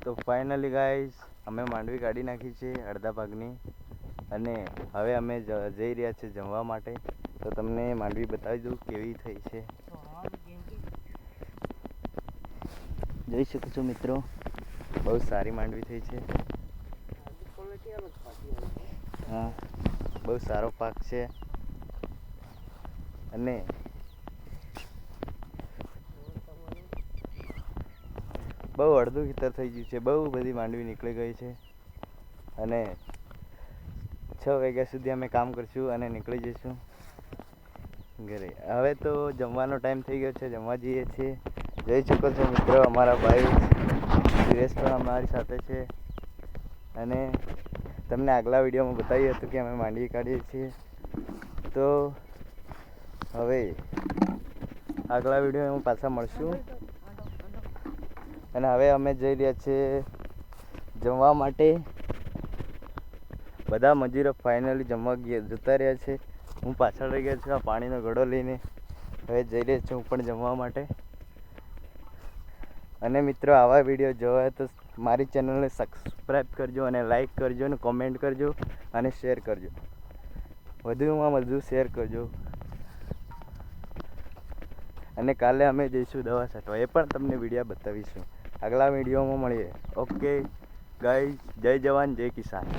તો finally guys અમે માંડવી કાઢી નાખી છે અડધા ભાગની, અને હવે અમે જઈ રહ્યા છીએ જમવા માટે. તો તમને માંડવી બતાવી દઉં કેવી થઈ છે. જોઈ શકો છો મિત્રો, બહુ સારી માંડવી થઈ છે. હા, બહુ સારો પાક છે. અને બહુ અડધું ખેતર થઈ ગયું છે, બહુ બધી માંડવી નીકળી ગઈ છે. અને 6 વાગ્યા સુધી અમે કામ કરશું અને નીકળી જઈશું ઘરે. હવે તો જમવાનો ટાઈમ થઈ ગયો છે, જમવા જઈએ છીએ. જોઈ શકો છો મિત્રો, અમારા ભાઈ સુરેશ પણ અમારી સાથે છે. અને તમને આગલા વિડીયોમાં બતાવ્યું હતું કે અમે માંડવી કાઢીએ છીએ. તો હવે આગલા વિડીયોમાં પાછા મળશું. અને હવે અમે જઈ રહ્યા છીએ જમવા માટે. બધા મજૂરો ફાઇનલી જમવા જતા રહ્યા છે. હું પાછળ રહી ગયો છું આ પાણીનો ઘડો લઈને. હવે જઈ રહ્યો છું હું પણ જમવા માટે. અને મિત્રો, આવા વિડીયો જોવા હોય તો મારી ચેનલને સબસ્ક્રાઈબ કરજો, અને લાઈક કરજો, અને કોમેન્ટ કરજો, અને શેર કરજો. વધુમાં વધુ શેર કરજો. અને કાલે અમે જઈશું દવા છાંટવા, એ પણ તમને વિડીયો બતાવીશું. આગલા વિડીયોમાં મળીએ. ઓકે ગાઈસ, જય જવાન જય કિસાન.